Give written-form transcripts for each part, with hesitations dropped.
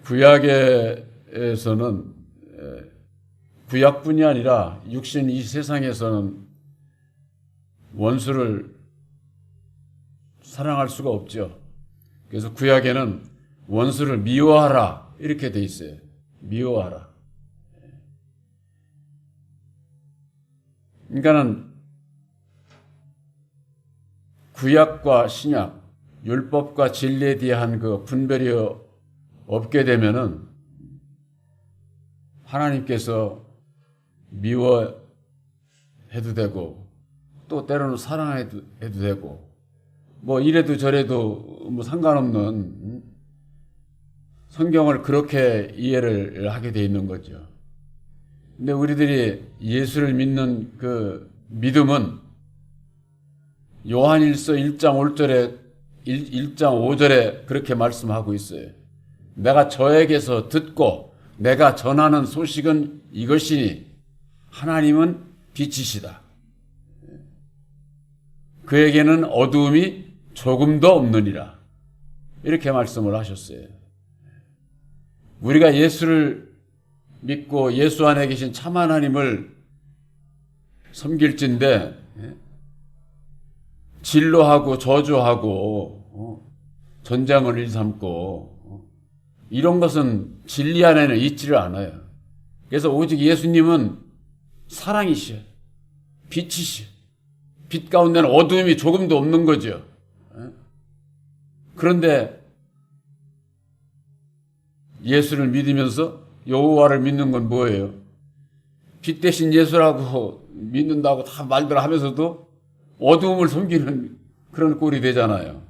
구약에서는 구약뿐이 아니라 육신 이 세상에서는 원수를 사랑할 수가 없죠. 그래서 구약에는 원수를 미워하라 이렇게 돼 있어요. 미워하라. 그러니까는 구약과 신약, 율법과 진리에 대한 그 분별이 없게 되면은 하나님께서 미워해도 되고 또 때로는 사랑해도 되고 뭐 이래도 저래도 뭐 상관없는 성경을 그렇게 이해를 하게 돼 있는 거죠. 근데 우리들이 예수를 믿는 그 믿음은 요한일서 1장 5절에 그렇게 말씀하고 있어요. 내가 저에게서 듣고 내가 전하는 소식은 이것이니 하나님은 빛이시다. 그에게는 어두움이 조금도 없느니라. 이렇게 말씀을 하셨어요. 우리가 예수를 믿고 예수 안에 계신 참 하나님을 섬길진데 진노하고 저주하고 전쟁을 일삼고 이런 것은 진리 안에는 있지를 않아요. 그래서 오직 예수님은 사랑이시여, 빛이시여. 빛 가운데는 어두움이 조금도 없는 거죠. 그런데 예수를 믿으면서 여호와를 믿는 건 뭐예요? 빛 대신 예수라고 믿는다고 다 말들 하면서도 어두움을 섬기는 그런 꼴이 되잖아요.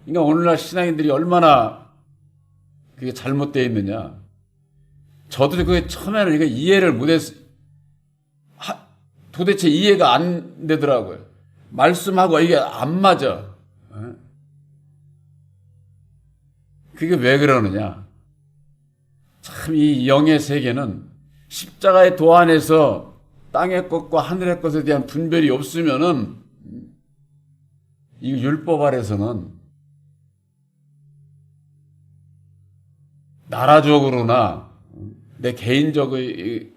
그러니까 오늘날 신앙인들이 얼마나 그게 잘못되어 있느냐. 저도 그게 처음에는 이거 이해를 못했어요. 도대체 이해가 안 되더라고요. 말씀하고 이게 안 맞아. 그게 왜 그러느냐. 참 이 영의 세계는 십자가의 도 안에서 땅의 것과 하늘의 것에 대한 분별이 없으면은 이 율법 아래서는 나라적으로나 내 개인적이거나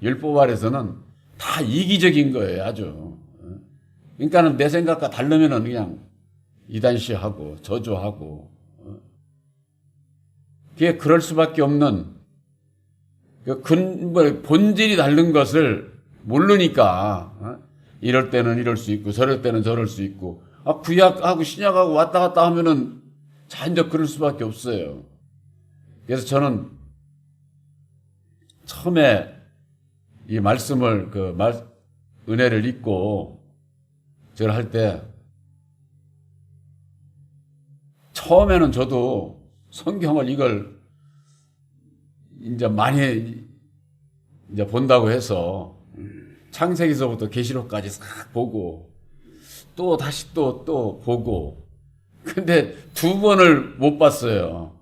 율법 아래서는 다 이기적인 거예요, 아주. 그러니까는 내 생각과 다르면은 그냥 이단시하고 저주하고. 그게 그럴 수밖에 없는 본질이 다른 것을 모르니까 이럴 때는 이럴 수 있고 저럴 때는 저럴 수 있고 구약하고 신약하고 왔다 갔다 하면은 잔뜩 그럴 수밖에 없어요. 그래서 저는 처음에 이 말씀을 은혜를 잊고 저를 할 때 처음에는 저도 성경을 이걸 이제 많이 이제 본다고 해서 창세기서부터 계시록까지 싹 보고 또 다시 또 보고 근데 2번을 못 봤어요.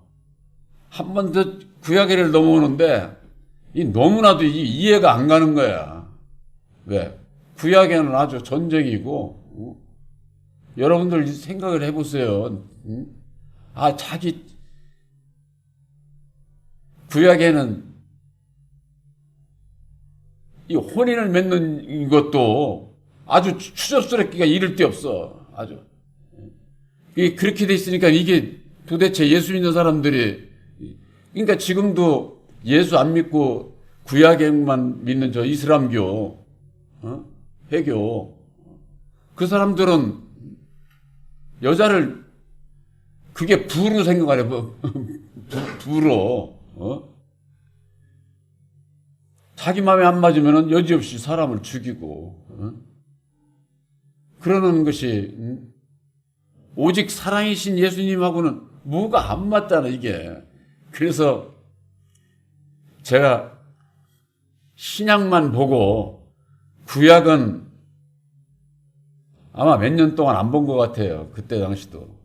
한 번 더 구약에를 넘어오는데 너무나도 이해가 안 가는 거야. 왜? 구약에는 아주 전쟁이고 여러분들 생각을 해보세요. 자기 구약에는 이 혼인을 맺는 것도 아주 추접스럽기가 이를 데 없어. 아주. 그렇게 돼 있으니까 이게 도대체 예수 믿는 사람들이 그러니까 지금도 예수 안 믿고 구약에만 믿는 저 이슬람교, 회교 그 사람들은 여자를 그게 부로 생각하래. 부로. 자기 마음에 안 맞으면 여지없이 사람을 죽이고 그러는 것이 오직 사랑이신 예수님하고는 뭐가 안 맞잖아 이게. 그래서 제가 신약만 보고 구약은 아마 몇 년 동안 안 본 것 같아요. 그때 당시도.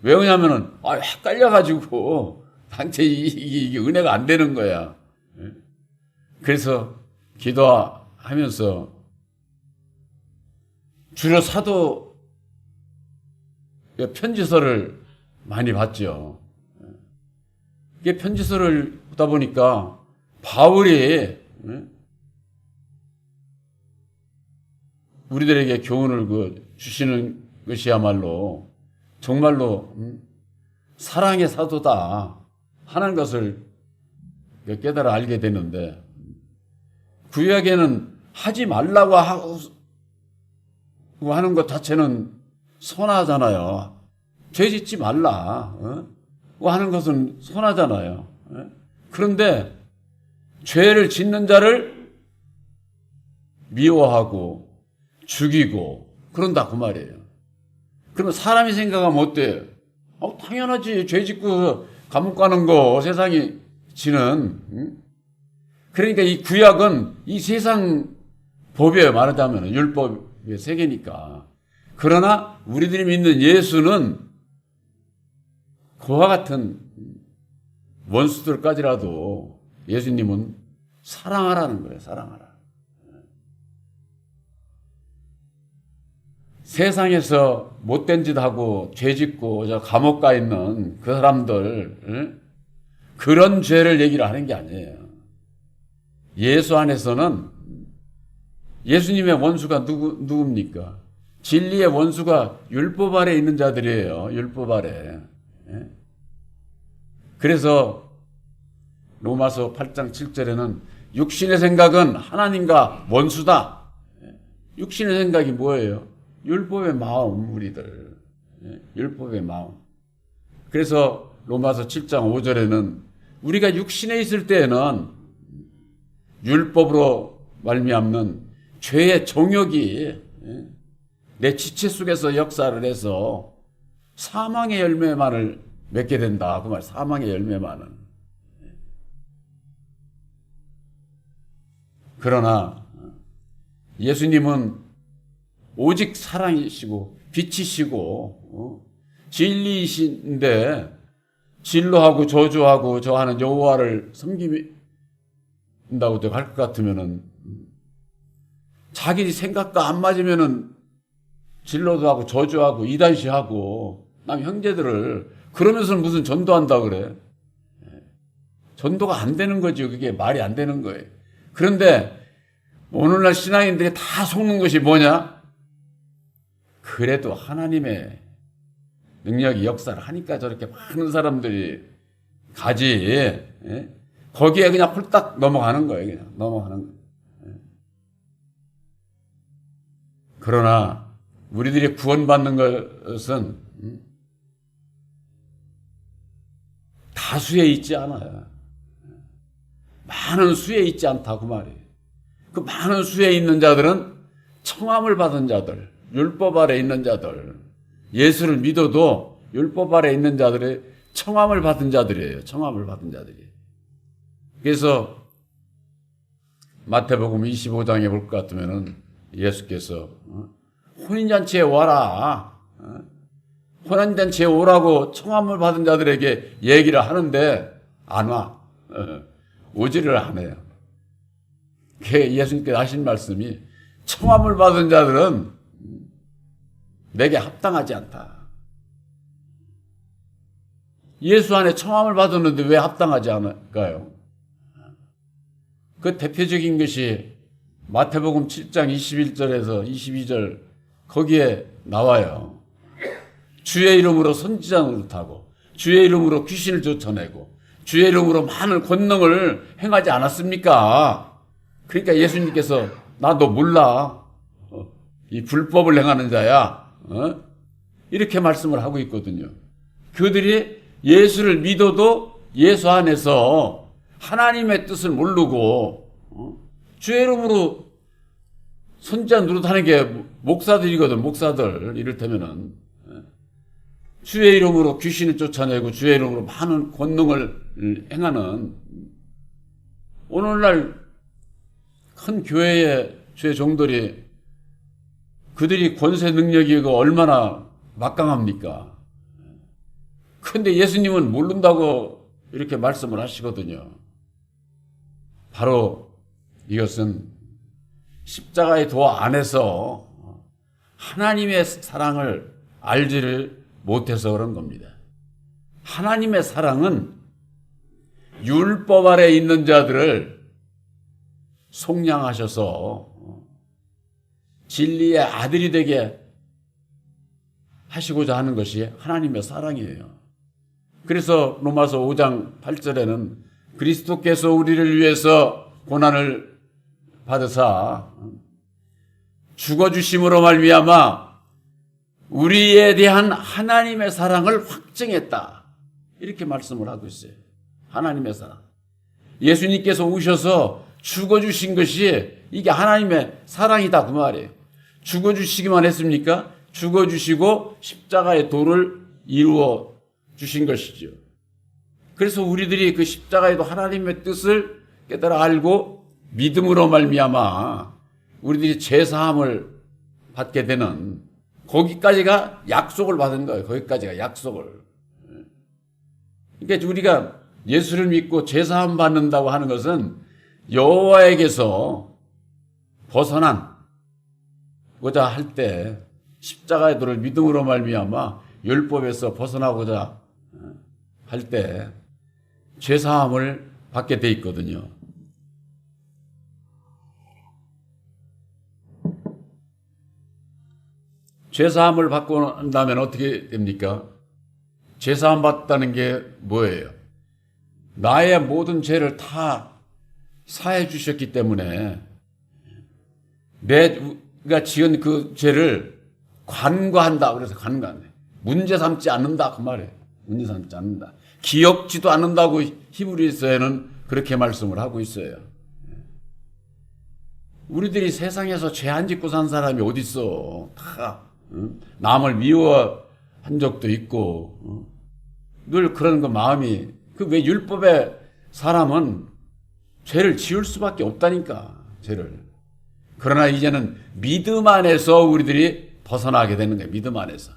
왜 그러냐면은 헷갈려가지고 당체 이게 은혜가 안 되는 거야. 그래서 기도하면서 주로 사도 편지서를 많이 봤죠. 이게 편지서를 보다 보니까 바울이 우리들에게 교훈을 주시는 것이야말로 정말로 사랑의 사도다 하는 것을 깨달아 알게 되는데, 구약에는 하지 말라고 하는 것 자체는 선하잖아요. 죄 짓지 말라 하는 것은 선하잖아요. 그런데 죄를 짓는 자를 미워하고 죽이고 그런다 그 말이에요. 그러면 사람이 생각하면 어때요? 당연하지. 죄 짓고 감옥 가는 거 세상이 지는. 그러니까 이 구약은 이 세상 법이에요. 말하자면 율법의 세계니까. 그러나 우리들이 믿는 예수는 그와 같은 원수들까지라도 예수님은 사랑하라는 거예요. 사랑하라. 세상에서 못된 짓 하고 죄 짓고 저 감옥 가 있는 그 사람들, 그런 죄를 얘기를 하는 게 아니에요. 예수 안에서는 예수님의 원수가 누굽니까? 진리의 원수가 율법 아래 있는 자들이에요. 율법 아래. 그래서 로마서 8장 7절에는 육신의 생각은 하나님과 원수다. 육신의 생각이 뭐예요? 율법의 마음, 우리들. 율법의 마음. 그래서 로마서 7장 5절에는 우리가 육신에 있을 때에는 율법으로 말미암는 죄의 정욕이 내 지체 속에서 역사를 해서 사망의 열매만을 맺게 된다. 그 말, 사망의 열매만은. 그러나 예수님은 오직 사랑이시고 빛이시고 진리이신데 진노하고 저주하고 저하는 여호와를 섬긴다고 할 것 같으면은, 자기 생각과 안 맞으면은 진노도 하고 저주하고 이단시하고 남 형제들을, 그러면서는 무슨 전도한다 그래. 전도가 안 되는 거죠. 그게 말이 안 되는 거예요. 그런데 오늘날 신앙인들이 다 속는 것이 뭐냐? 그래도 하나님의 능력이 역사를 하니까 저렇게 많은 사람들이 가지. 거기에 그냥 홀딱 넘어가는 거예요. 그냥 넘어가는 거예요. 그러나 우리들이 구원받는 것은 다수에 있지 않아요. 많은 수에 있지 않다고 말이에요. 그 많은 수에 있는 자들은 청함을 받은 자들, 율법 아래 있는 자들, 예수를 믿어도 율법 아래 있는 자들의 청함을 받은 자들이에요. 청함을 받은 자들이. 그래서 마태복음 25장에 볼 것 같으면은 예수께서 혼인잔치에 와라. 혼인잔치에 오라고 청함을 받은 자들에게 얘기를 하는데 안 와. 오지를 안 해요. 예수님께서 하신 말씀이 청함을 받은 자들은 내게 합당하지 않다. 예수 안에 청함을 받았는데 왜 합당하지 않을까요? 그 대표적인 것이 마태복음 7장 21절에서 22절 거기에 나와요. 주의 이름으로 선지자 노릇하고 주의 이름으로 귀신을 쫓아내고 주의 이름으로 많은 권능을 행하지 않았습니까? 그러니까 예수님께서 나 너 몰라. 이 불법을 행하는 자야. 이렇게 말씀을 하고 있거든요. 그들이 예수를 믿어도 예수 안에서 하나님의 뜻을 모르고 주의 이름으로 선지자 노릇하는 게 목사들이거든. 목사들 이를테면은 주의 이름으로 귀신을 쫓아내고 주의 이름으로 많은 권능을 행하는, 오늘날 큰 교회의 주의 종들이 그들이 권세 능력이 얼마나 막강합니까? 그런데 예수님은 모른다고 이렇게 말씀을 하시거든요. 바로 이것은 십자가의 도 안에서 하나님의 사랑을 알지를 못해서 그런 겁니다. 하나님의 사랑은 율법 아래 있는 자들을 속량하셔서 진리의 아들이 되게 하시고자 하는 것이 하나님의 사랑이에요. 그래서 로마서 5장 8절에는 그리스도께서 우리를 위해서 고난을 받으사 죽어주심으로 말미암아 우리에 대한 하나님의 사랑을 확증했다. 이렇게 말씀을 하고 있어요. 하나님의 사랑. 예수님께서 오셔서 죽어주신 것이 이게 하나님의 사랑이다 그 말이에요. 죽어주시기만 했습니까? 죽어주시고 십자가의 도를 이루어 주신 것이죠. 그래서 우리들이 그 십자가에도 하나님의 뜻을 깨달아 알고 믿음으로 말미암아 우리들이 죄사함을 받게 되는 거기까지가 약속을 받은 거예요. 거기까지가 약속을. 그러니까 우리가 예수를 믿고 죄사함 받는다고 하는 것은 여호와에게서 벗어나고자 할 때 십자가의 도를 믿음으로 말미암아 율법에서 벗어나고자 할 때 죄사함을 받게 돼 있거든요. 죄사함을 받고 난다면 어떻게 됩니까? 죄사함 받다는 게 뭐예요? 나의 모든 죄를 다 사해 주셨기 때문에 내가 지은 그 죄를 관과한다. 그래서 관과한다. 문제 삼지 않는다. 그 말이에요. 문제 삼지 않는다. 기억지도 않는다고 히브리서에는 그렇게 말씀을 하고 있어요. 우리들이 세상에서 죄 안 짓고 산 사람이 어디 있어? 다 남을 미워한 적도 있고 늘 그런 거 마음이 그 왜 율법의 사람은 죄를 지을 수밖에 없다니까 죄를. 그러나 이제는 믿음 안에서 우리들이 벗어나게 되는 거예요. 믿음 안에서.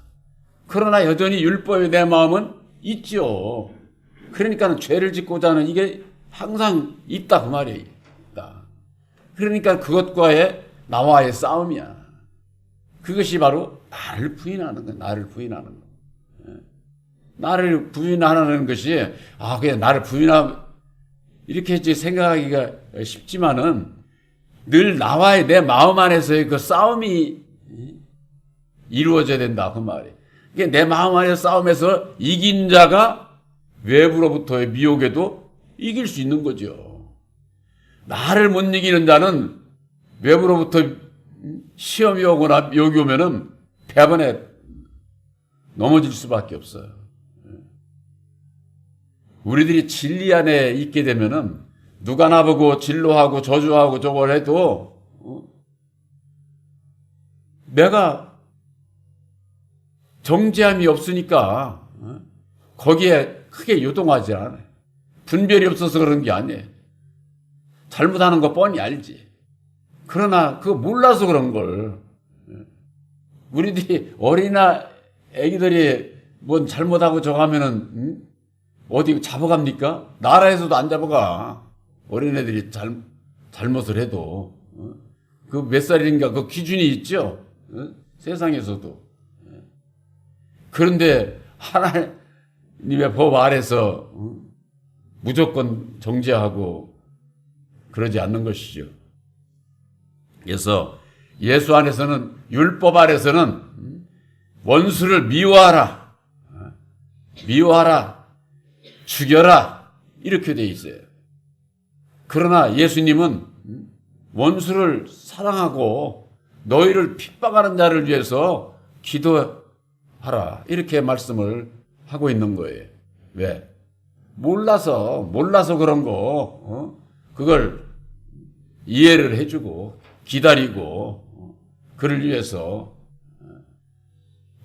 그러나 여전히 율법에 내 마음은 있죠. 그러니까 죄를 짓고자 하는 이게 항상 있다 그 말이에요. 있다. 그러니까 그것과의 나와의 싸움이야. 그것이 바로 나를 부인하는 거야. 나를 부인하는 거. 나를 부인하는 것이 그냥 나를 부인하 이렇게 생각하기가 쉽지만은 늘 나와의 내 마음 안에서의 그 싸움이 이루어져야 된다 그 말이에요. 내 마음 안의 싸움에서 이긴 자가 외부로부터의 미혹에도 이길 수 있는 거죠. 나를 못 이기는 자는 외부로부터 시험이 오거나 미혹이 오면은 대번에 넘어질 수밖에 없어요. 우리들이 진리 안에 있게 되면은 누가 나보고 진로하고 저주하고 저걸 해도 내가 정죄함이 없으니까 거기에 크게 요동하지 않아요. 분별이 없어서 그런 게 아니에요. 잘못하는 거 뻔히 알지. 그러나 그거 몰라서 그런 걸. 우리들이 어린아 애기들이 뭔 잘못하고 저거 하면은 어디 잡아갑니까? 나라에서도 안 잡아가. 어린애들이 잘못을 해도. 그 몇 살인가 그 기준이 있죠? 세상에서도. 그런데 하나님의 법 아래서 무조건 정죄하고 그러지 않는 것이죠. 그래서 예수 안에서는 율법 아래서는 원수를 미워하라. 미워하라. 죽여라. 이렇게 돼 있어요. 그러나 예수님은 원수를 사랑하고 너희를 핍박하는 자를 위해서 기도하라. 이렇게 말씀을 하고 있는 거예요. 왜? 몰라서 그런 거, 그걸 이해를 해주고 기다리고 그를 위해서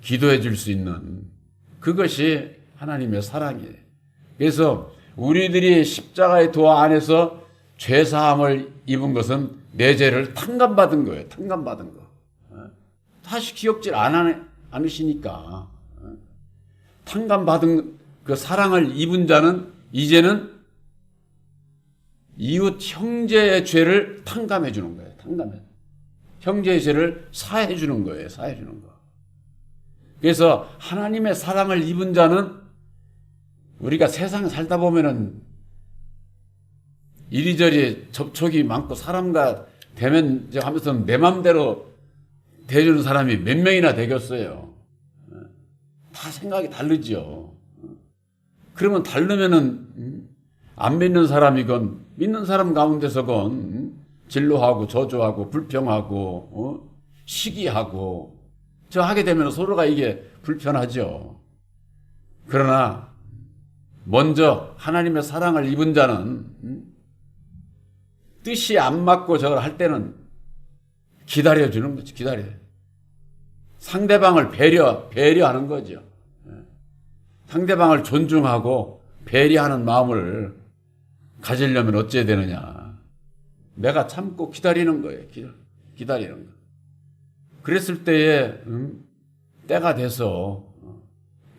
기도해 줄 수 있는 그것이 하나님의 사랑이에요. 그래서 우리들이 십자가의 도 안에서 죄사함을 입은 것은 내 죄를 탕감받은 거예요. 탕감받은 거. 다시 기억질 않으시니까. 탕감받은 그 사랑을 입은 자는 이제는 이웃 형제의 죄를 탕감해 주는 거예요. 탕감해. 형제의 죄를 사해 주는 거예요. 사해 주는 거. 그래서 하나님의 사랑을 입은 자는 우리가 세상 살다 보면은 이리저리 접촉이 많고 사람과 대면 하면서 내 맘대로 대해주는 사람이 몇 명이나 되겠어요. 다 생각이 다르죠. 그러면 다르면은 안 믿는 사람이건 믿는 사람 가운데서건 진노하고 저주하고 불평하고 시기하고 저 하게 되면 서로가 이게 불편하죠. 그러나 먼저 하나님의 사랑을 입은 자는 뜻이 안 맞고 저걸 할 때는 기다려주는 거죠. 기다려요. 상대방을 배려하는 거죠. 상대방을 존중하고 배려하는 마음을 가지려면 어찌해야 되느냐. 내가 참고 기다리는 거예요. 기다리는 거. 그랬을 때에 때가 돼서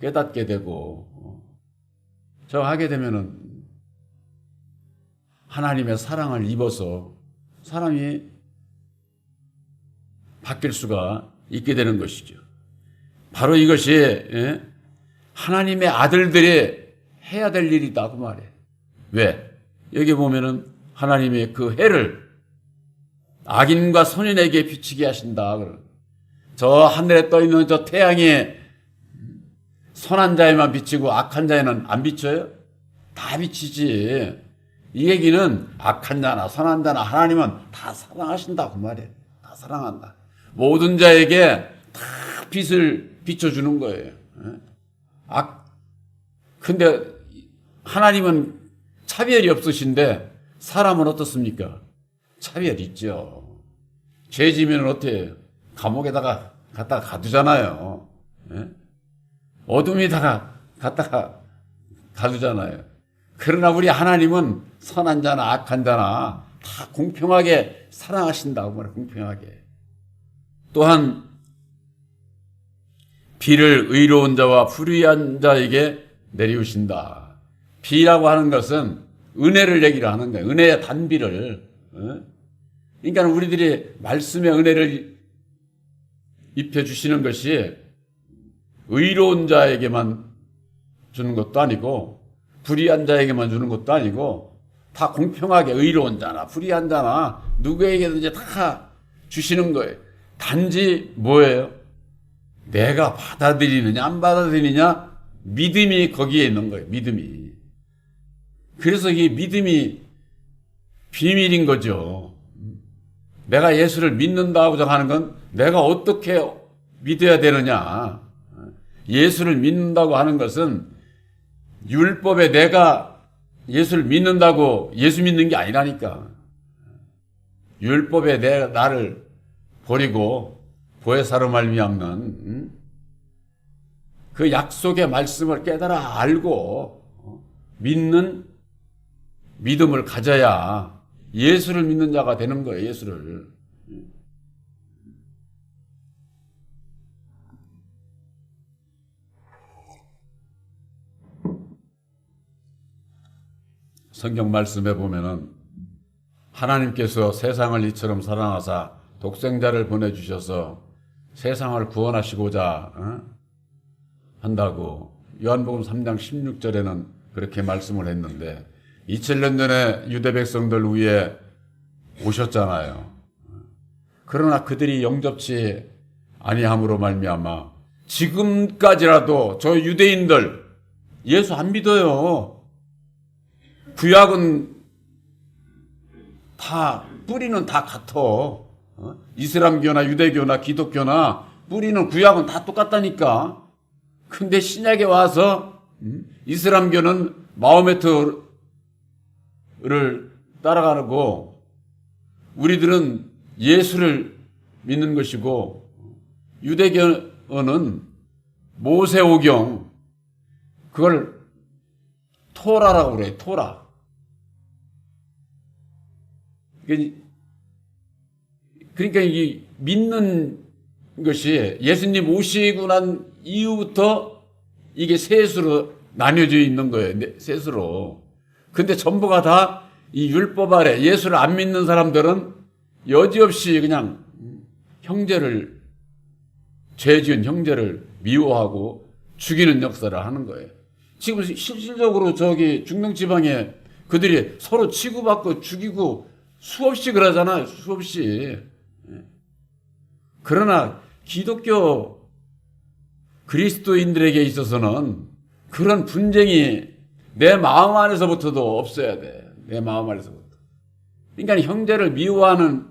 깨닫게 되고 저 하게 되면은 하나님의 사랑을 입어서 사람이 바뀔 수가 있게 되는 것이죠. 바로 이것이 하나님의 아들들이 해야 될 일이다 그 말이에요. 왜? 여기 보면은 하나님의 그 해를 악인과 선인에게 비치게 하신다. 저 하늘에 떠 있는 저 태양이 선한 자에만 비치고 악한 자에는 안 비쳐요? 다 비치지. 이 얘기는 악한 자나 선한 자나 하나님은 다 사랑하신다 그 말이에요. 다 사랑한다. 모든 자에게 다 빛을 비춰주는 거예요. 근데 하나님은 차별이 없으신데 사람은 어떻습니까? 차별 있죠. 죄 지면 어떻게 해요? 감옥에다가 갖다가 가두잖아요. 어둠에다가 갖다가 가두잖아요. 그러나 우리 하나님은 선한 자나 악한 자나 다 공평하게 사랑하신다고 말해요. 공평하게. 또한 비를 의로운 자와 불의한 자에게 내리우신다. 비라고 하는 것은 은혜를 얘기를 하는 거예요. 은혜의 단비를. 그러니까 우리들이 말씀의 은혜를 입혀주시는 것이 의로운 자에게만 주는 것도 아니고 불의한 자에게만 주는 것도 아니고 다 공평하게 의로운 자나 불의한 자나 누구에게든지 다 주시는 거예요. 단지 뭐예요? 내가 받아들이느냐 안 받아들이느냐 믿음이 거기에 있는 거예요. 믿음이. 그래서 이 믿음이 비밀인 거죠. 내가 예수를 믿는다고 하는 건 내가 어떻게 믿어야 되느냐. 예수를 믿는다고 하는 것은 율법에 내가 예수를 믿는다고 예수 믿는 게 아니라니까. 율법에 내가 나를 버리고 보혜사로 말미암는 그 약속의 말씀을 깨달아 알고 믿는 믿음을 가져야 예수를 믿는 자가 되는 거예요. 예수를. 성경 말씀에 보면은 하나님께서 세상을 이처럼 사랑하사 독생자를 보내주셔서 세상을 구원하시고자 한다고 요한복음 3장 16절에는 그렇게 말씀을 했는데 2000년 전에 유대 백성들 위에 오셨잖아요. 그러나 그들이 영접치 아니함으로 말미암아 지금까지라도 저 유대인들 예수 안 믿어요. 구약은 다 뿌리는 다 같아. 이슬람교나 유대교나 기독교나 뿌리는 구약은 다 똑같다니까. 근데 신약에 와서 이슬람교는 마호메트를 따라가고 우리들은 예수를 믿는 것이고 유대교는 모세오경 그걸 토라라고 그래요. 토라. 그러니까 이 믿는 것이 예수님 오시고 난 이후부터 이게 셋으로 나뉘어져 있는 거예요. 셋으로. 근데 전부가 다 이 율법 아래 예수를 안 믿는 사람들은 여지없이 그냥 형제를 죄 지은 형제를 미워하고 죽이는 역사를 하는 거예요. 지금 실질적으로 저기 중동 지방에 그들이 서로 치고받고 죽이고 수없이 그러잖아요. 수없이. 그러나 기독교 그리스도인들에게 있어서는 그런 분쟁이 내 마음 안에서부터도 없어야 돼. 내 마음 안에서부터. 그러니까 형제를 미워하는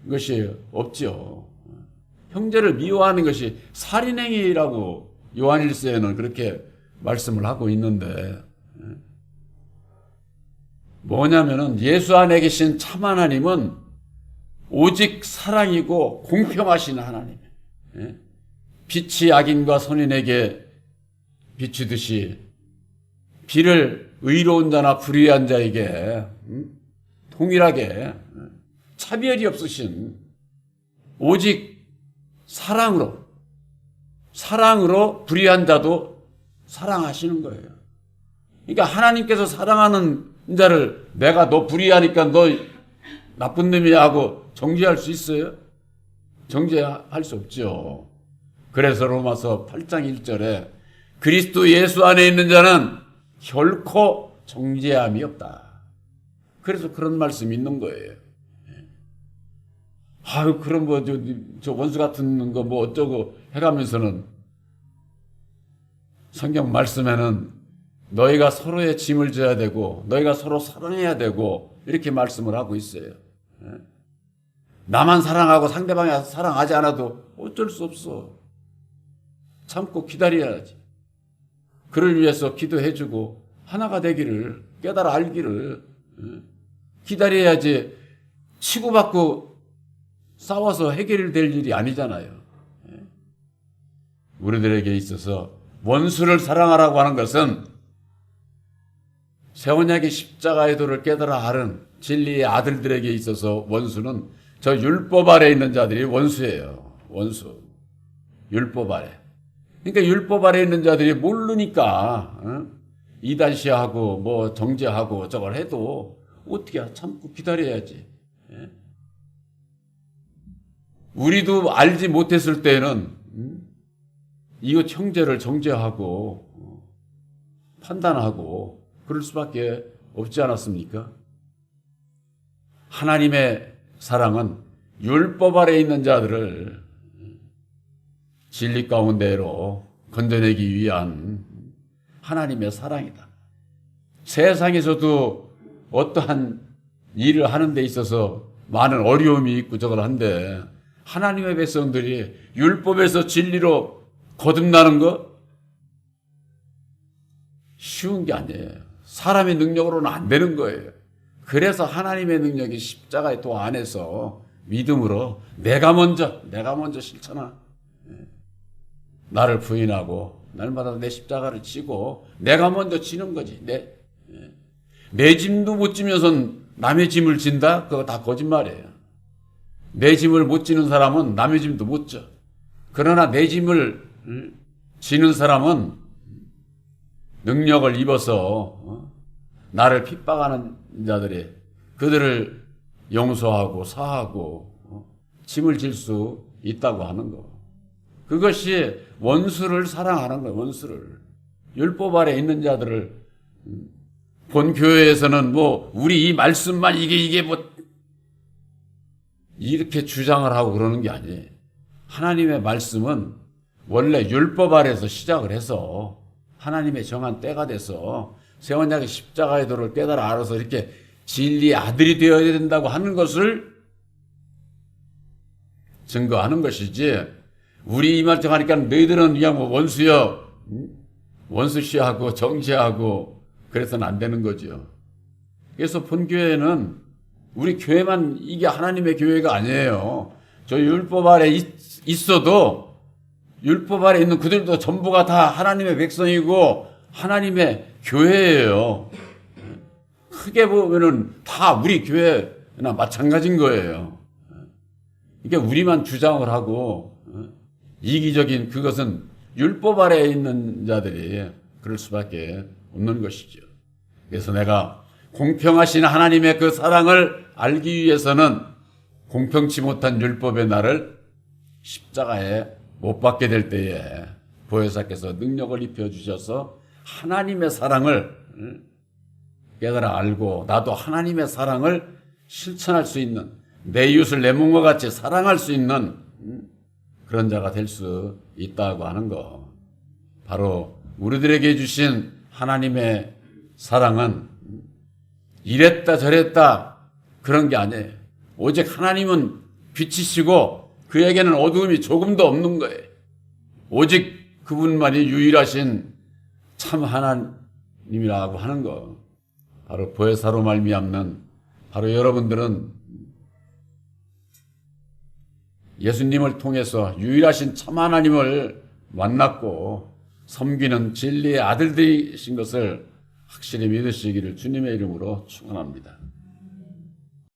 것이 없죠. 형제를 미워하는 것이 살인행위라고 요한일서에는 그렇게 말씀을 하고 있는데, 뭐냐면은 예수 안에 계신 참 하나님은 오직 사랑이고 공평하신 하나님. 빛이 악인과 선인에게 비추듯이 비를 의로운 자나 불의한 자에게 동일하게 차별이 없으신 오직 사랑으로 불의한 자도 사랑하시는 거예요. 그러니까 하나님께서 사랑하는 자를 내가 너 불의하니까 너 나쁜 놈이야 하고 정죄할 수 있어요? 정죄할 수 없죠. 그래서 로마서 8장 1절에 그리스도 예수 안에 있는 자는 결코 정죄함이 없다. 그래서 그런 말씀이 있는 거예요. 아유, 그런 저 원수 같은 거 뭐 어쩌고 해가면서는 성경 말씀에는 너희가 서로의 짐을 져야 되고 너희가 서로 사랑해야 되고 이렇게 말씀을 하고 있어요. 나만 사랑하고 상대방이 사랑하지 않아도 어쩔 수 없어. 참고 기다려야지. 그를 위해서 기도해주고 하나가 되기를 깨달아 알기를 기다려야지. 치고받고 싸워서 해결될 일이 아니잖아요. 우리들에게 있어서 원수를 사랑하라고 하는 것은 새 언약의 십자가의 도를 깨달아 알은 진리의 아들들에게 있어서 원수는 저 율법 아래 있는 자들이 원수예요. 원수. 율법 아래. 그러니까 율법 아래 있는 자들이 모르니까 이단시하고 뭐 정죄하고 저걸 해도 어떻게 참고 기다려야지. 우리도 알지 못했을 때는 이것 형제를 정죄하고 판단하고 그럴 수밖에 없지 않았습니까? 하나님의 사랑은 율법 아래 있는 자들을 진리 가운데로 건져내기 위한 하나님의 사랑이다. 세상에서도 어떠한 일을 하는 데 있어서 많은 어려움이 있고 저걸 한데 하나님의 백성들이 율법에서 진리로 거듭나는 거 쉬운 게 아니에요. 사람의 능력으로는 안 되는 거예요. 그래서 하나님의 능력이 십자가의 도 안에서 믿음으로 내가 먼저 실천하. 나를 부인하고 날마다 내 십자가를 지고 내가 먼저 지는 거지. 내 짐도 못 지면서 남의 짐을 진다? 그거 다 거짓말이에요. 내 짐을 못 지는 사람은 남의 짐도 못 져. 그러나 내 짐을 지는 사람은 능력을 입어서 나를 핍박하는 자들이 그들을 용서하고 사하고 짐을 질 수 있다고 하는 거. 그것이 원수를 사랑하는 거예요. 원수를. 율법 아래 있는 자들을 본 교회에서는 뭐 우리 이 말씀만 이게 뭐 이렇게 주장을 하고 그러는 게 아니에요. 하나님의 말씀은 원래 율법 아래에서 시작을 해서 하나님의 정한 때가 돼서 새 언약의 십자가의 도를 깨달아 알아서 이렇게 진리의 아들이 되어야 된다고 하는 것을 증거하는 것이지, 우리 이 말씀 하니까 너희들은 그냥 뭐 원수여, 원수시하고 정죄하고 그래서는 안 되는 거죠. 그래서 본교회는 우리 교회만 이게 하나님의 교회가 아니에요. 저 율법 아래 있어도 율법 아래 있는 그들도 전부가 다 하나님의 백성이고 하나님의 교회예요. 크게 보면은 다 우리 교회나 마찬가지인 거예요. 이게 우리만 주장을 하고 이기적인 그것은 율법 아래에 있는 자들이 그럴 수밖에 없는 것이죠. 그래서 내가 공평하신 하나님의 그 사랑을 알기 위해서는 공평치 못한 율법의 나를 십자가에 못 박게 될 때에 보혜사께서 능력을 입혀주셔서 하나님의 사랑을 깨달아 알고 나도 하나님의 사랑을 실천할 수 있는, 내 이웃을 내 몸과 같이 사랑할 수 있는 그런 자가 될 수 있다고 하는 거. 바로 우리들에게 주신 하나님의 사랑은 이랬다 저랬다 그런 게 아니에요. 오직 하나님은 빛이시고 그에게는 어두움이 조금도 없는 거예요. 오직 그분만이 유일하신 참 하나님이라고 하는 거. 바로 보혜사로 말미암는 바로 여러분들은 예수님을 통해서 유일하신 참 하나님을 만났고 섬기는 진리의 아들들이신 것을 확실히 믿으시기를 주님의 이름으로 축원합니다.